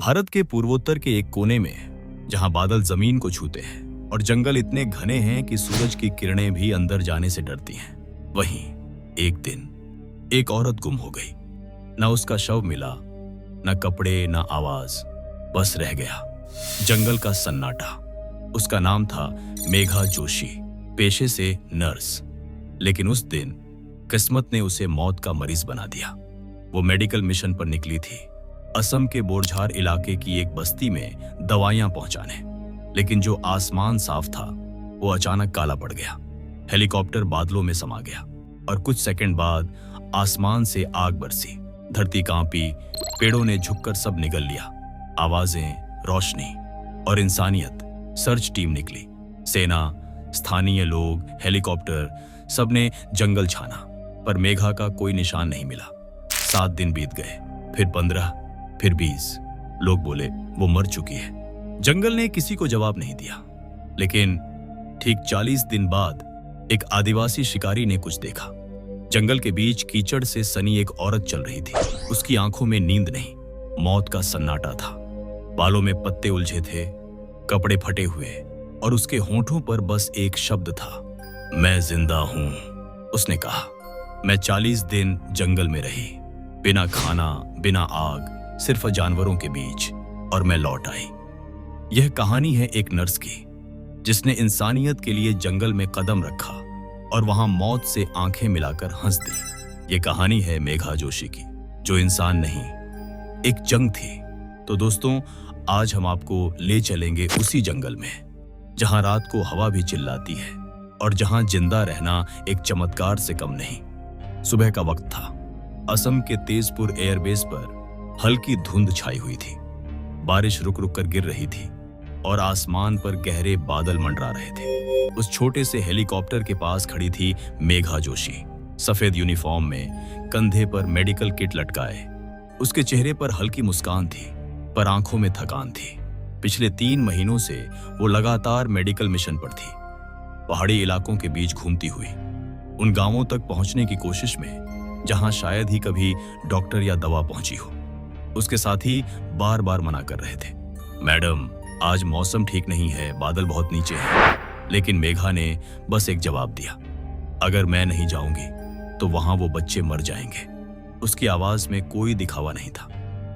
भारत के पूर्वोत्तर के एक कोने में, जहां बादल जमीन को छूते हैं और जंगल इतने घने हैं कि सूरज की किरणें भी अंदर जाने से डरती हैं, वहीं एक दिन एक औरत गुम हो गई। न उसका शव मिला, न कपड़े, न आवाज, बस रह गया जंगल का सन्नाटा। उसका नाम था मेघा जोशी, पेशे से नर्स। लेकिन उस दिन किस्मत ने उसे मौत का मरीज बना दिया। वो मेडिकल मिशन पर निकली थी, असम के बोरझार इलाके की एक बस्ती में दवाइयां पहुंचाने। लेकिन जो आसमान साफ था वो अचानक काला पड़ गया। हेलीकॉप्टर बादलों में समा गया और कुछ सेकंड बाद आसमान से आग बरसी। धरती कांपी, पेड़ों ने झुककर सब निगल लिया। आवाजें, रोशनी और इंसानियत। सर्च टीम निकली, सेना, स्थानीय लोग, हेलीकॉप्टर, सबने जंगल छाना, पर मेघा का कोई निशान नहीं मिला। 7 दिन बीत गए, फिर 15, फिर 20। लोग बोले वो मर चुकी है। जंगल ने किसी को जवाब नहीं दिया। लेकिन ठीक 40 दिन बाद एक आदिवासी शिकारी ने कुछ देखा। जंगल के बीच कीचड़ से सनी एक औरत चल रही थी। उसकी आंखों में नींद नहीं, मौत का सन्नाटा था। बालों में पत्ते उलझे थे, कपड़े फटे हुए, और उसके होंठों पर बस एक शब्द था, मैं जिंदा हूं। उसने कहा, मैं 40 दिन जंगल में रही, बिना खाना, बिना आग, सिर्फ जानवरों के बीच, और मैं लौट आई। यह कहानी है एक नर्स की, जिसने इंसानियत के लिए जंगल में कदम रखा और वहां मौत से आंखें मिलाकर हंस दी। यह कहानी है मेघा जोशी की, जो इंसान नहीं, एक जंग थी। तो दोस्तों, आज हम आपको ले चलेंगे उसी जंगल में जहां रात को हवा भी चिल्लाती है और जहां जिंदा रहना एक चमत्कार से कम नहीं। सुबह का वक्त था। असम के तेजपुर एयरबेस पर हल्की धुंध छाई हुई थी। बारिश रुक रुक कर गिर रही थी और आसमान पर गहरे बादल मंडरा रहे थे। उस छोटे से हेलीकॉप्टर के पास खड़ी थी मेघा जोशी, सफेद यूनिफॉर्म में, कंधे पर मेडिकल किट लटकाए। उसके चेहरे पर हल्की मुस्कान थी, पर आंखों में थकान थी। पिछले 3 महीनों से वो लगातार मेडिकल मिशन पर थी, पहाड़ी इलाकों के बीच घूमती हुई, उन गांवों तक पहुंचने की कोशिश में जहां शायद ही कभी डॉक्टर या दवा पहुंची हो। उसके साथी बार बार मना कर रहे थे, मैडम आज मौसम ठीक नहीं है, बादल बहुत नीचे हैं। लेकिन मेघा ने बस एक जवाब दिया, अगर मैं नहीं जाऊंगी तो वहां वो बच्चे मर जाएंगे। उसकी आवाज में कोई दिखावा नहीं था,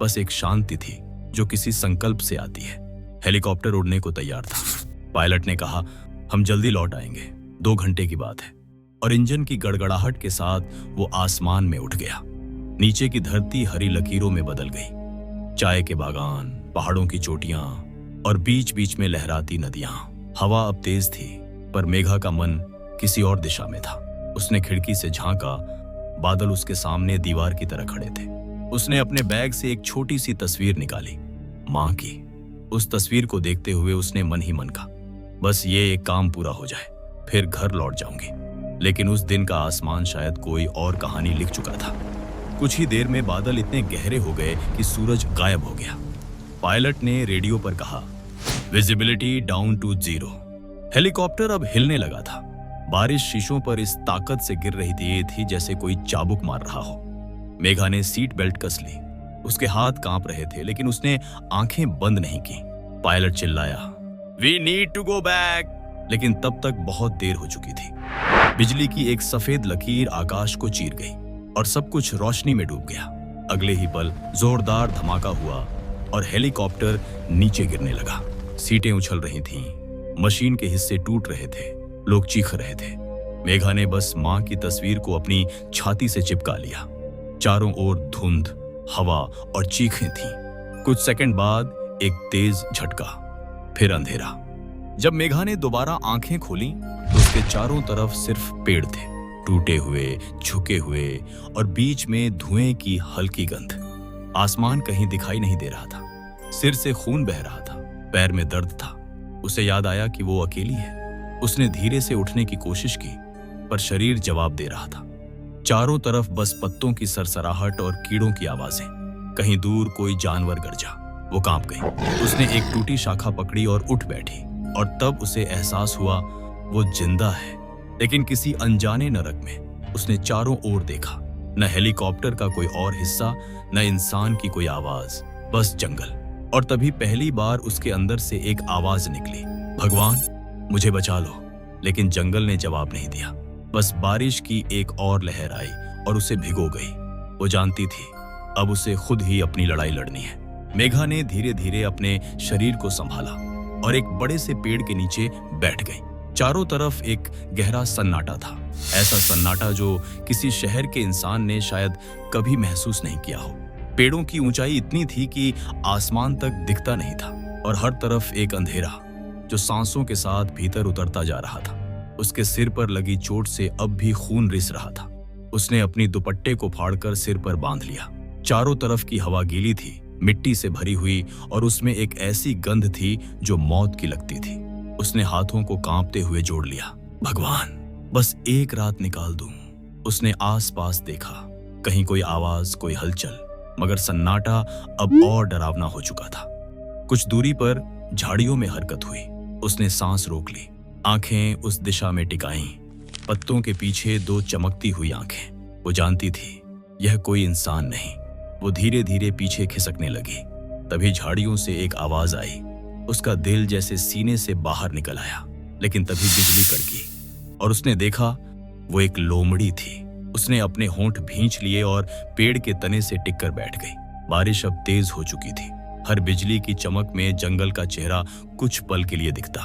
बस एक शांति थी जो किसी संकल्प से आती है। हेलीकॉप्टर उड़ने को तैयार था। पायलट ने कहा, हम जल्दी लौट आएंगे, 2 घंटे की बात है। और इंजन की गड़गड़ाहट के साथ वो आसमान में उठ गया। नीचे की धरती हरी लकीरों में बदल गई। चाय के बागान, पहाड़ों की चोटियां और बीच बीच में लहराती नदियां। हवा अब तेज थी, पर मेघा का मन किसी और दिशा में था। उसने खिड़की से झांका, बादल उसके सामने दीवार की तरह खड़े थे। उसने अपने बैग से एक छोटी सी तस्वीर निकाली, मां की। उस तस्वीर को देखते हुए उसने मन ही मन कहा, बस ये एक काम पूरा हो जाए, फिर घर लौट जाऊंगी। लेकिन उस दिन का आसमान शायद कोई और कहानी लिख चुका था। कुछ ही देर में बादल इतने गहरे हो गए कि सूरज गायब हो गया। पायलट ने रेडियो पर कहा, विजिबिलिटी डाउन टू 0। हेलीकॉप्टर अब हिलने लगा था। बारिश शीशों पर इस ताकत से गिर रही थी जैसे कोई चाबुक मार रहा हो। मेघा ने सीट बेल्ट कस ली। उसके हाथ कांप रहे थे, लेकिन उसने आंखें बंद नहीं की। पायलट चिल्लाया, we need to go back. लेकिन तब तक बहुत देर हो चुकी थी। बिजली की एक सफेद लकीर आकाश को चीर गई और सब कुछ रोशनी में डूब गया। अगले ही पल जोरदार धमाका हुआ और हेलीकॉप्टर नीचे गिरने लगा। सीटें उछल रही थीं, मशीन के हिस्से टूट रहे थे, लोग चीख रहे थे। मेघा ने बस मां की तस्वीर को अपनी छाती से चिपका लिया। चारों ओर धुंध, हवा और चीखें थीं। कुछ सेकंड बाद एक तेज झटका, फिर अंधेरा। जब मेघा ने दोबारा आंखें खोली तो उसके चारों तरफ सिर्फ पेड़ थे, टूटे हुए, झुके हुए, और बीच में धुएं की हल्की गंध। आसमान कहीं दिखाई नहीं दे रहा था। सिर से खून बह रहा था, पैर में दर्द था। उसे याद आया कि वो अकेली है। उसने धीरे से उठने की कोशिश की, पर शरीर जवाब दे रहा था। चारों तरफ बस पत्तों की सरसराहट और कीड़ों की आवाजें। कहीं दूर कोई जानवर गरजा। वो कांप गई। उसने एक टूटी शाखा पकड़ी और उठ बैठी, और तब उसे एहसास हुआ वो जिंदा है, लेकिन किसी अनजाने नरक में। उसने चारों ओर देखा, न हेलीकॉप्टर का कोई और हिस्सा, न इंसान की कोई आवाज, बस जंगल। और तभी पहली बार उसके अंदर से एक आवाज निकली, भगवान मुझे बचा लो। लेकिन जंगल ने जवाब नहीं दिया। बस बारिश की एक और लहर आई और उसे भिगो गई। वो जानती थी अब उसे खुद ही अपनी लड़ाई लड़नी है। मेघा ने धीरे धीरे अपने शरीर को संभाला और एक बड़े से पेड़ के नीचे बैठ गई। चारों तरफ एक गहरा सन्नाटा था, ऐसा सन्नाटा जो किसी शहर के इंसान ने शायद कभी महसूस नहीं किया हो। पेड़ों की ऊंचाई इतनी थी कि आसमान तक दिखता नहीं था और हर तरफ एक अंधेरा जो सांसों के साथ भीतर उतरता जा रहा था। उसके सिर पर लगी चोट से अब भी खून रिस रहा था। उसने अपनी दुपट्टे को फाड़कर सिर पर बांध लिया। चारों तरफ की हवा गीली थी, मिट्टी से भरी हुई, और उसमें एक ऐसी गंध थी जो मौत की लगती थी। उसने हाथों को कांपते हुए जोड़ लिया, भगवान बस एक रात निकाल दूं। उसने आसपास देखा, कहीं कोई आवाज, कोई हलचल, मगर सन्नाटा अब और डरावना हो चुका था। कुछ दूरी पर झाड़ियों में हरकत हुई। उसने सांस रोक ली, आंखें उस दिशा में टिकाईं। पत्तों के पीछे दो चमकती हुई आंखें। वो जानती थी यह कोई इंसान नहीं। वो धीरे धीरे पीछे खिसकने लगी। तभी झाड़ियों से एक आवाज आई। उसका दिल जैसे सीने से बाहर निकल आया। लेकिन तभी बिजली कड़की और उसने देखा वो एक लोमड़ी थी। उसने अपने होंठ भींच लिए और पेड़ के तने से टिककर बैठ गई। बारिश अब तेज हो चुकी थी। हर बिजली की चमक में जंगल का चेहरा कुछ पल के लिए दिखता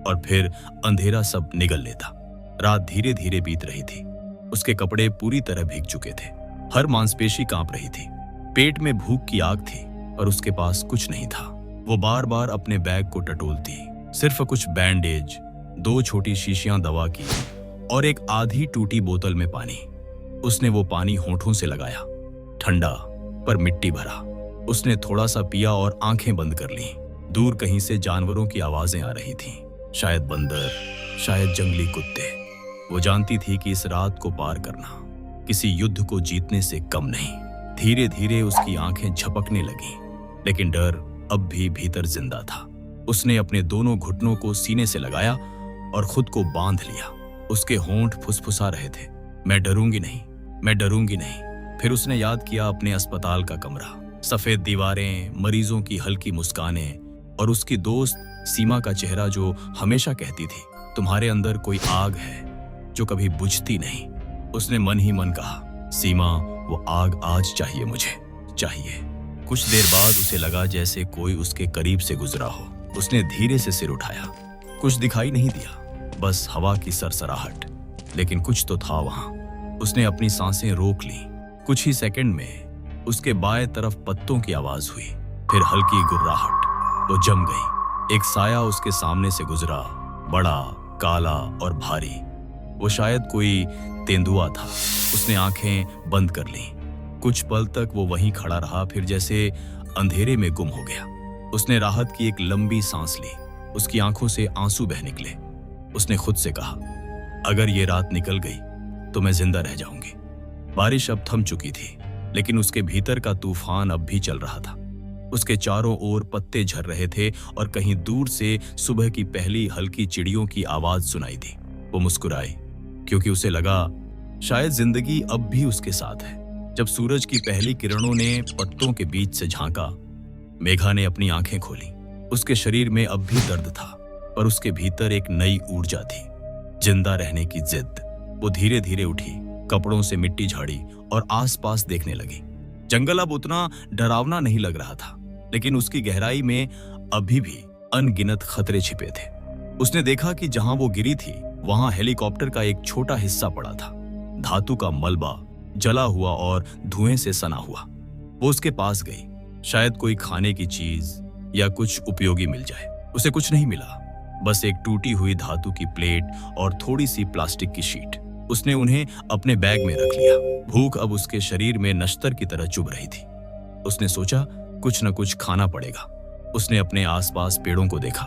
और फिर अंधेरा सब निगल लेता। रात धीरे धीरे बीत रही थी। उसके कपड़े पूरी तरह भीग चुके थे। हर मांसपेशी कांप रही थी। पेट में भूख की आग थी और उसके पास कुछ नहीं था। वो बार बार अपने बैग को टटोलती। सिर्फ कुछ बैंडेज, 2 छोटी शीशियां दवा की और एक आधी टूटी बोतल में पानी। उसने वो पानी होंठों से लगाया, ठंडा पर मिट्टी भरा। उसने थोड़ा सा पिया और आंखें बंद कर लीं। दूर कहीं से जानवरों की आवाजें आ रही थीं, शायद बंदर, शायद जंगली कुत्ते। वो जानती थी कि इस रात को पार करना किसी युद्ध को जीतने से कम नहीं। धीरे धीरे उसकी आंखें झपकने लगीं, लेकिन डर अब भी भीतर जिंदा था। उसने अपने दोनों घुटनों को सीने से लगाया और खुद को बांध लिया। उसके होंठ फुसफुसा रहे थे, मैं डरूंगी नहीं, मैं डरूंगी नहीं। फिर उसने याद किया अपने अस्पताल का कमरा, सफेद दीवारें, मरीजों की हल्की मुस्कानें और उसकी दोस्त सीमा का चेहरा जो हमेशा कहती थी, तुम्हारे अंदर कोई आग है जो कभी बुझती नहीं। उसने मन ही मन कहा, सीमा वो आग आज चाहिए, मुझे चाहिए। कुछ देर बाद उसे लगा जैसे कोई उसके करीब से गुजरा हो। उसने धीरे से सिर उठाया। कुछ दिखाई नहीं दिया, बस हवा की सरसराहट, लेकिन कुछ तो था वहां। उसने अपनी सांसें रोक ली। कुछ ही सेकंड में उसके बाएं तरफ पत्तों की आवाज हुई, फिर हल्की गुर्राहट। वो जम गई। एक साया उसके सामने से गुजरा, बड़ा, काला और भारी। वो शायद कोई तेंदुआ था। उसने आंखें बंद कर लीं। कुछ पल तक वो वहीं खड़ा रहा, फिर जैसे अंधेरे में गुम हो गया। उसने राहत की एक लंबी सांस ली। उसकी आंखों से आंसू बह निकले। उसने खुद से कहा, अगर ये रात निकल गई तो मैं जिंदा रह जाऊंगी। बारिश अब थम चुकी थी, लेकिन उसके भीतर का तूफान अब भी चल रहा था। उसके चारों ओर पत्ते झर रहे थे और कहीं दूर से सुबह की पहली हल्की चिड़ियों की आवाज सुनाई दी। वो मुस्कुराई, क्योंकि उसे लगा शायद जिंदगी अब भी उसके साथ है। जब सूरज की पहली किरणों ने पत्तों के बीच से झांका, मेघा ने अपनी आंखें खोली। उसके शरीर में अब भी दर्द था, पर उसके भीतर एक नई ऊर्जा थी, जिंदा रहने की जिद। वो धीरे धीरे उठी, कपड़ों से मिट्टी झाड़ी और आसपास देखने लगी। जंगल अब उतना डरावना नहीं लग रहा था, लेकिन उसकी गहराई में अभी भी अनगिनत खतरे छिपे थे। उसने देखा कि जहां वो गिरी थी वहां हेलीकॉप्टर का एक छोटा हिस्सा पड़ा था, धातु का मलबा, जला हुआ और धुएं से सना हुआ। वो उसके पास गई, शायद कोई खाने की चीज या कुछ उपयोगी मिल जाए। उसे कुछ नहीं मिला, बस एक टूटी हुई धातु की प्लेट और थोड़ी सी प्लास्टिक की शीट। उसने उन्हें अपने बैग में रख लिया। भूख अब उसके शरीर में नश्तर की तरह चुभ रही थी। उसने सोचा कुछ न कुछ खाना पड़ेगा। उसने अपने आसपास पेड़ों को देखा,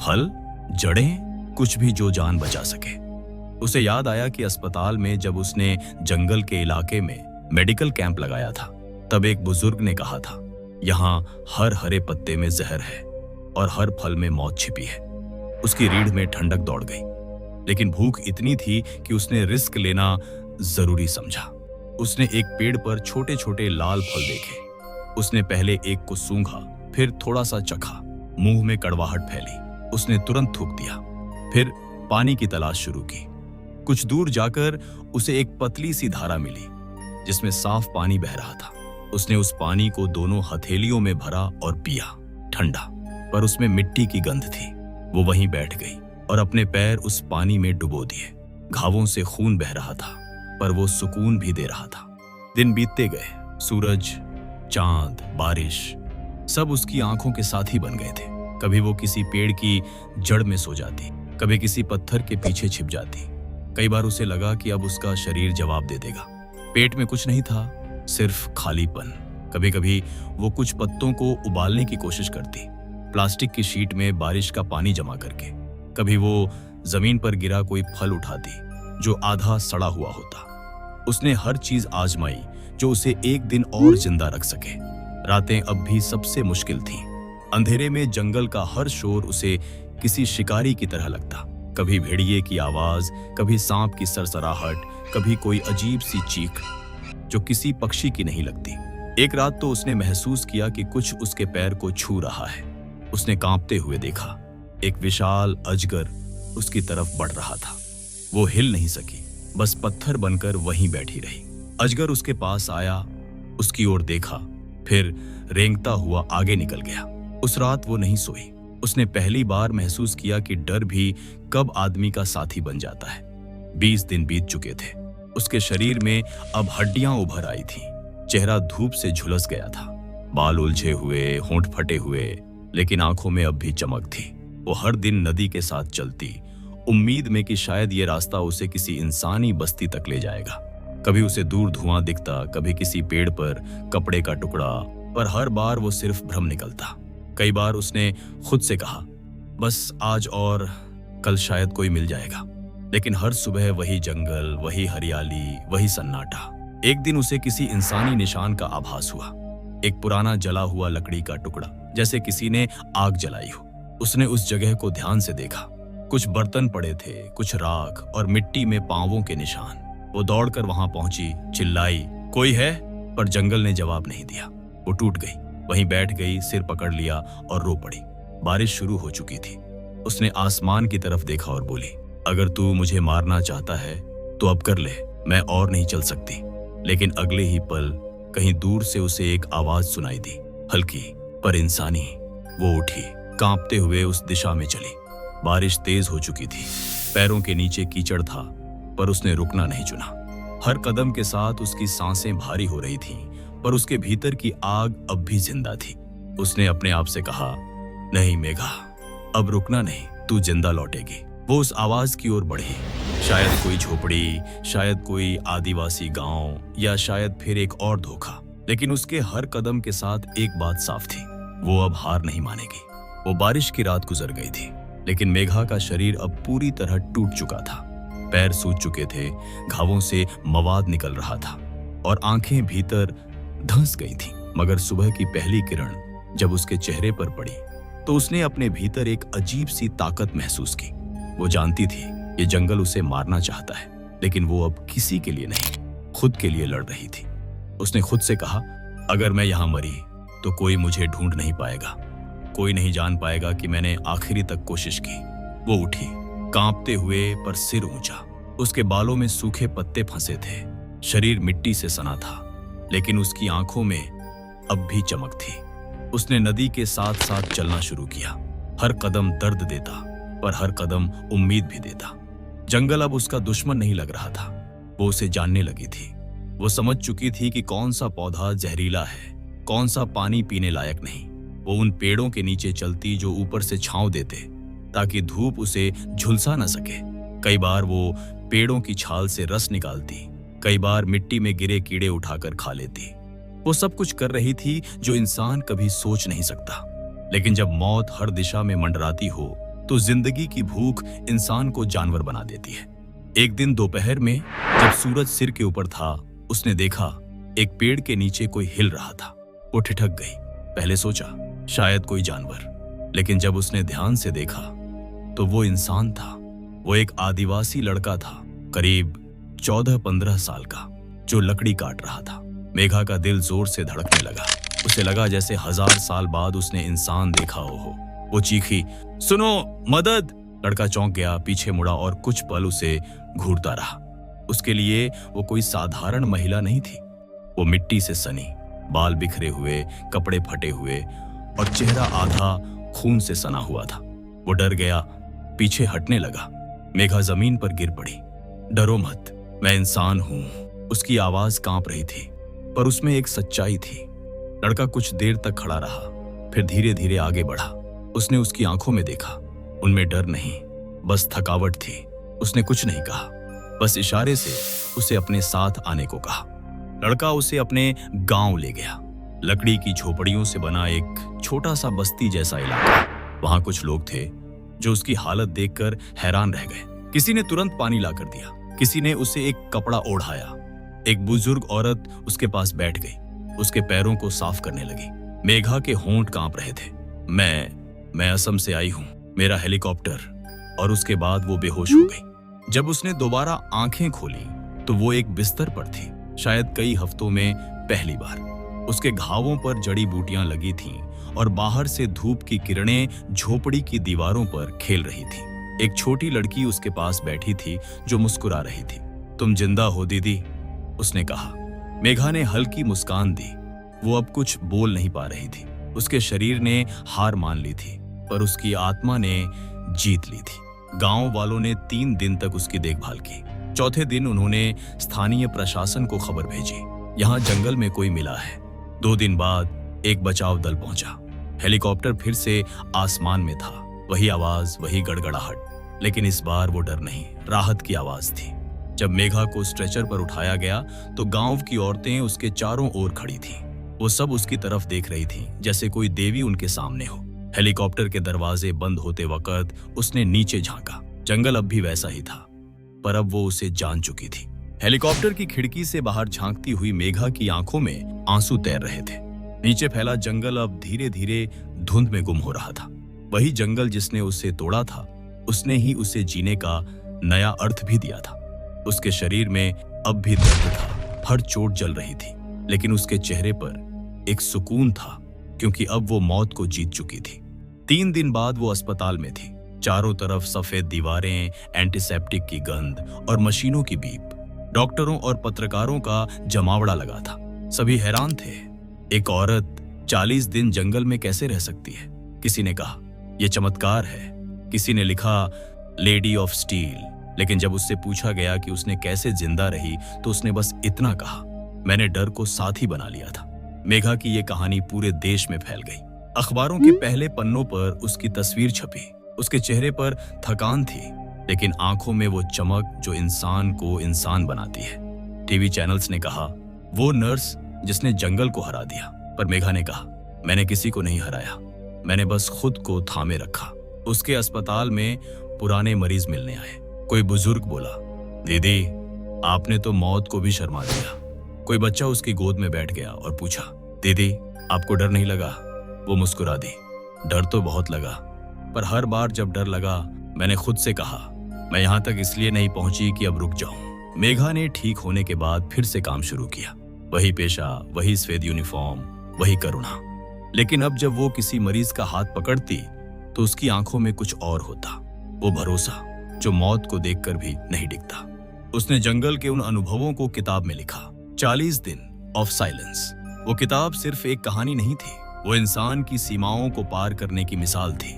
फल, जड़ें, कुछ भी जो जान बचा सके। उसे याद आया कि अस्पताल में जब उसने जंगल के इलाके में मेडिकल कैंप लगाया था, तब एक बुजुर्ग ने कहा था, यहाँ हर हरे पत्ते में जहर है और हर फल में मौत छिपी है। उसकी रीढ़ में ठंडक दौड़ गई, लेकिन भूख इतनी थी कि उसने रिस्क लेना जरूरी समझा। उसने एक पेड़ पर छोटे छोटे लाल फल देखे। उसने पहले एक को सूंघा, फिर थोड़ा सा चखा। मुंह में कड़वाहट फैली। उसने तुरंत थूक दिया। फिर पानी की तलाश शुरू की। कुछ दूर जाकर उसे एक पतली सी धारा मिली जिसमें साफ पानी बह रहा था। उसने उस पानी को दोनों हथेलियों में भरा और पिया। ठंडा, पर उसमें मिट्टी की गंध थी। वो वहीं बैठ गई और अपने पैर उस पानी में डुबो दिए। घावों से खून बह रहा था, पर वो सुकून भी दे रहा था। दिन बीतते गए। सूरज, चांद, बारिश सब उसकी आंखों के साथी बन गए थे। कभी वो किसी पेड़ की जड़ में सो जाती, कभी किसी पत्थर के पीछे छिप जाती। कई बार उसे लगा कि अब उसका शरीर जवाब दे देगा। पेट में कुछ नहीं था, सिर्फ खालीपन। कभी कभी वो कुछ पत्तों को उबालने की कोशिश करती, प्लास्टिक की शीट में बारिश का पानी जमा करके। कभी वो जमीन पर गिरा कोई फल उठाती जो आधा सड़ा हुआ होता। उसने हर चीज आजमाई जो उसे एक दिन और जिंदा रख सके। रातें अब भी सबसे मुश्किल थीं। अंधेरे में जंगल का हर शोर उसे किसी शिकारी की तरह लगता। कभी भेड़िए की आवाज, कभी सांप की सरसराहट, कभी कोई अजीब सी चीख जो किसी पक्षी की नहीं लगती। एक रात तो उसने महसूस किया कि कुछ उसके पैर को छू रहा है। उसने कांपते हुए देखा, एक विशाल अजगर उसकी तरफ बढ़ रहा था। वो हिल नहीं सकी, बस पत्थर बनकर वहीं बैठी रही। अजगर उसके पास आया, उसकी ओर देखा, फिर रेंगता हुआ आगे निकल गया। उस रात वो नहीं सोई। उसने पहली बार महसूस किया कि डर भी कब आदमी का साथी बन जाता है। 20 दिन बीत चुके थे। उसके शरीर में अब हड्डियां उभर आई थीं। चेहरा धूप से झुलस गया था। बाल उलझे हुए, होंठ फटे हुए, लेकिन आंखों में अब भी चमक थी। वो हर दिन नदी के साथ चलती, उम्मीद में कि शायद ये रास्ता उसे किसी इंसानी बस्ती तक ले जाएगा। कभी उसे दूर धुआं दिखता, कभी किसी पेड़ पर कपड़े का टुकड़ा, पर हर बार वो सिर्फ भ्रम निकलता। कई बार उसने खुद से कहा, बस आज और कल शायद कोई मिल जाएगा। लेकिन हर सुबह वही जंगल, वही हरियाली, वही सन्नाटा। एक दिन उसे किसी इंसानी निशान का आभास हुआ। एक पुराना जला हुआ लकड़ी का टुकड़ा, जैसे किसी ने आग जलाई हो। उसने उस जगह को ध्यान से देखा। कुछ बर्तन पड़े थे, कुछ राख और मिट्टी में पांवों के निशान। वो दौड़कर वहां पहुंची, चिल्लाई, कोई है? पर जंगल ने जवाब नहीं दिया। वो टूट गई, वहीं बैठ गई, सिर पकड़ लिया और रो पड़ी। बारिश शुरू हो चुकी थी। उसने आसमान की तरफ देखा और बोली, अगर तू मुझे मारना चाहता है तो अब कर ले, मैं और नहीं चल सकती। लेकिन अगले ही पल कहीं दूर से उसे एक आवाज सुनाई दी, हल्की पर इंसानी। वो उठी, कांपते हुए उस दिशा में चली। बारिश तेज हो चुकी थी, पैरों के नीचे कीचड़ था, पर उसने रुकना नहीं चुना। हर कदम के साथ उसकी सांसें भारी हो रही थीं, पर उसके भीतर की आग अब भी जिंदा थी। उसने अपने आप से कहा, नहीं मेघा, अब रुकना नहीं, तू जिंदा लौटेगी। वो उस आवाज की ओर बढ़ी। शायद कोई झोपड़ी, शायद कोई आदिवासी गांव, या शायद फिर एक और धोखा। लेकिन उसके हर कदम के साथ एक बात साफ थी, वो अब हार नहीं मानेगी। वो बारिश की रात गुजर गई थी, लेकिन मेघा का शरीर अब पूरी तरह टूट चुका था। पैर सूज चुके थे, घावों से मवाद निकल रहा था और आंखें भीतर धंस गई थीं। मगर सुबह की पहली किरण जब उसके चेहरे पर पड़ी तो उसने अपने भीतर एक अजीब सी ताकत महसूस की। वो जानती थी ये जंगल उसे मारना चाहता है, लेकिन वो अब किसी के लिए नहीं, खुद के लिए लड़ रही थी। उसने खुद से कहा, अगर मैं यहां मरी तो कोई मुझे ढूंढ नहीं पाएगा, कोई नहीं जान पाएगा कि मैंने आखिरी तक कोशिश की। वो उठी, कांपते हुए पर सिर ऊंचा। उसके बालों में सूखे पत्ते फंसे थे, शरीर मिट्टी से सना था, लेकिन उसकी आंखों में अब भी चमक थी। उसने नदी के साथ साथ चलना शुरू किया। हर कदम दर्द देता, पर हर कदम उम्मीद भी देता। जंगल अब उसका दुश्मन नहीं लग रहा था, वो उसे जानने लगी थी। वो समझ चुकी थी कि कौन सा पौधा जहरीला है, कौन सा पानी पीने लायक नहीं। वो उन पेड़ों के नीचे चलती जो ऊपर से छांव देते, ताकि धूप उसे झुलसा न सके। कई बार वो पेड़ों की छाल से रस निकालती, कई बार मिट्टी में गिरे कीड़े उठाकर खा लेती। वो सब कुछ कर रही थी जो इंसान कभी सोच नहीं सकता। लेकिन जब मौत हर दिशा में मंडराती हो तो जिंदगी की भूख इंसान को जानवर बना देती है। एक दिन दोपहर में जब सूरज सिर के ऊपर था, उसने देखा एक पेड़ के नीचे कोई हिल रहा था। वो ठिठक गई। पहले सोचा शायद कोई जानवर, लेकिन जब उसने ध्यान से देखा तो वो इंसान था। वो एक आदिवासी लड़का था, करीब 14-15 साल का, जो लकड़ी काट रहा था। मेघा का दिल जोर से धड़कने लगा। उसे लगा जैसे 1000 साल बाद उसने इंसान देखा हो। वो चीखी, सुनो, मदद! लड़का चौंक गया, पीछे मुड़ा और कुछ पल उसे घूरता रहा। उसके लिए वो कोई साधारण महिला नहीं थी। वो मिट्टी से सनी, बाल बिखरे हुए, कपड़े फटे हुए और चेहरा आधा खून से सना हुआ था। वो डर गया, पीछे हटने लगा। मेघा जमीन पर गिर पड़ी। डरो मत, मैं इंसान हूं। उसकी आवाज कांप रही थी, पर उसमें एक सच्चाई थी। लड़का कुछ देर तक खड़ा रहा, फिर धीरे धीरे आगे बढ़ा। उसने उसकी आंखों में देखा, उनमें डर नहीं, बस थकावट थी। उसने कुछ नहीं कहा, बस इशारे से उसे अपने साथ आने को कहा। लड़का उसे अपने गांव ले गया। लकड़ी की झोपड़ियों से बना एक छोटा सा बस्ती जैसा इलाका। वहां कुछ लोग थे जो उसकी हालत देखकर हैरान रह गए। किसी ने तुरंत पानी ला कर दिया, किसी ने उसे एक कपड़ा ओढ़ाया। एक बुजुर्ग औरत उसके पास बैठ गई, उसके पैरों को साफ करने लगी। मेघा के होंठ कांप रहे थे। मैं असम से आई हूं, मेरा हेलीकॉप्टर। और उसके बाद वो बेहोश हो गई। जब उसने दोबारा आंखें खोली तो वो एक बिस्तर पर थी, शायद कई हफ्तों में पहली बार। उसके घावों पर जड़ी बूटियां लगी थीं और बाहर से धूप की किरणें झोपड़ी की दीवारों पर खेल रही थी। एक छोटी लड़की उसके पास बैठी थी जो मुस्कुरा रही थी। तुम जिंदा हो दीदी, उसने कहा। मेघा ने हल्की मुस्कान दी। वो अब कुछ बोल नहीं पा रही थी। उसके शरीर ने हार मान ली थी, पर उसकी आत्मा ने जीत ली थी। गांव वालों ने 3 दिन तक उसकी देखभाल की। चौथे दिन उन्होंने स्थानीय प्रशासन को खबर भेजी, यहाँ जंगल में कोई मिला है। 2 दिन बाद एक बचाव दल पहुंचा। हेलीकॉप्टर फिर से आसमान में था। वही आवाज, वही गड़गड़ाहट, लेकिन इस बार वो डर नहीं, राहत की आवाज थी। जब मेघा को स्ट्रेचर पर उठाया गया तो गांव की औरतें उसके चारों ओर खड़ी थीं। वो सब उसकी तरफ देख रही थीं, जैसे कोई देवी उनके सामने हो। हेलीकॉप्टर के दरवाजे बंद होते वक्त उसने नीचे झांका। जंगल अब भी वैसा ही था, पर अब वो उसे जान चुकी थी। हेलीकॉप्टर की खिड़की से बाहर झांकती हुई मेघा की आंखों में आंसू तैर रहे थे। नीचे फैला जंगल अब धीरे धीरे धुंध में गुम हो रहा था। वही जंगल जिसने उसे तोड़ा था, उसने ही उसे जीने का नया अर्थ भी दिया था। उसके शरीर में अब भी दर्द था, हर चोट जल रही थी, लेकिन उसके चेहरे पर एक सुकून था, क्योंकि अब वो मौत को जीत चुकी थी। 3 दिन बाद वो अस्पताल में थी। चारों तरफ सफेद दीवारें, एंटीसेप्टिक की गंध और मशीनों की बीप। डॉक्टरों और पत्रकारों का जमावड़ा लगा था। सभी हैरान थे। एक औरत 40 दिन जंगल में कैसे रह सकती है? किसी ने कहा यह चमत्कार है, किसी ने लिखा लेडी ऑफ स्टील। लेकिन जब उससे पूछा गया कि उसने कैसे जिंदा रही तो उसने बस इतना कहा, मैंने डर को साथी बना लिया था। मेघा की ये कहानी पूरे देश में फैल गई। अखबारों के पहले पन्नों पर उसकी तस्वीर छपी। उसके चेहरे पर थकान थी, लेकिन आंखों में वो चमक जो इंसान को इंसान बनाती है। टीवी चैनल्स ने कहा, वो नर्स जिसने जंगल को हरा दिया। पर मेघा ने कहा, मैंने किसी को नहीं हराया, मैंने बस खुद को थामे रखा। उसके अस्पताल में पुराने मरीज मिलने आए। कोई बुजुर्ग बोला, दीदी आपने तो मौत को भी शर्मा दिया। कोई बच्चा उसकी गोद में बैठ गया और पूछा, दीदी आपको डर नहीं लगा? वो मुस्कुरा दी, डर तो बहुत लगा, पर हर बार जब डर लगा मैंने खुद से कहा, मैं यहाँ तक इसलिए नहीं पहुंची कि अब रुक जाऊं। मेघा ने ठीक होने के बाद फिर से काम शुरू किया। वही पेशा, वही सफेद यूनिफॉर्म, वही करुणा। लेकिन अब जब वो किसी मरीज का हाथ पकड़ती तो उसकी आंखों में कुछ और होता, वो भरोसा जो मौत को देखकर भी नहीं दिखता। उसने जंगल के उन अनुभवों को किताब में लिखा, 40 दिन ऑफ साइलेंस। वो किताब सिर्फ एक कहानी नहीं थी, वो इंसान की सीमाओं को पार करने की मिसाल थी।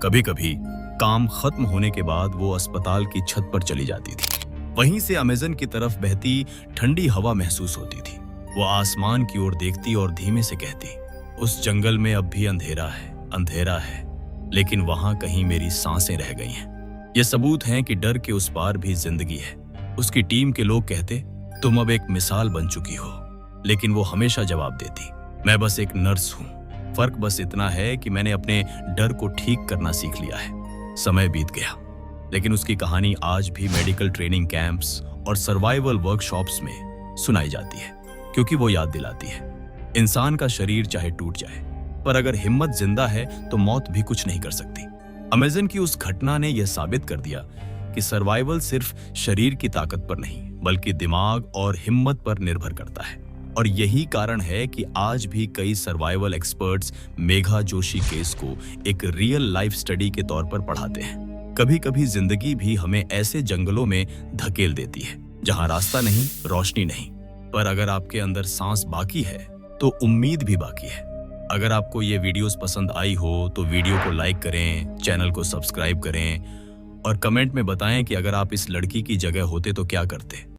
कभी कभी काम खत्म होने के बाद वो अस्पताल की छत पर चली जाती थी। वहीं से अमेज़न की तरफ बहती ठंडी हवा महसूस होती थी। वो आसमान की ओर देखती और धीमे से कहती, उस जंगल में अब भी अंधेरा है, अंधेरा है, लेकिन वहां कहीं मेरी सांसें रह गई हैं। ये सबूत हैं कि डर के उस पार भी जिंदगी है। उसकी टीम के लोग कहते, तुम अब एक मिसाल बन चुकी हो। लेकिन वो हमेशा जवाब देती, मैं बस एक नर्स हूं। फर्क बस इतना है कि मैंने अपने डर को ठीक करना सीख लिया है। समय बीत गया, लेकिन उसकी कहानी आज भी मेडिकल ट्रेनिंग कैंप्स और सर्वाइवल वर्कशॉप्स में सुनाई जाती है, क्योंकि वो याद दिलाती है, इंसान का शरीर चाहे टूट जाए, पर अगर हिम्मत जिंदा है तो मौत भी कुछ नहीं कर सकती। अमेज़न की उस घटना ने यह साबित कर दिया कि सर्वाइवल सिर्फ शरीर की ताकत पर नहीं, बल्कि दिमाग और हिम्मत पर निर्भर करता है। और यही कारण है कि आज भी कई survival experts Megha Joshi case को एक रियल लाइफ स्टडी के तौर पर पढ़ाते हैं। कभी कभी जिंदगी भी हमें ऐसे जंगलों में धकेल देती है जहां रास्ता नहीं, रोशनी नहीं, पर अगर आपके अंदर सांस बाकी है तो उम्मीद भी बाकी है। अगर आपको ये वीडियोस पसंद आई हो तो वीडियो को लाइक करें, चैनल को सब्सक्राइब करें और कमेंट में बताएं कि अगर आप इस लड़की की जगह होते तो क्या करते।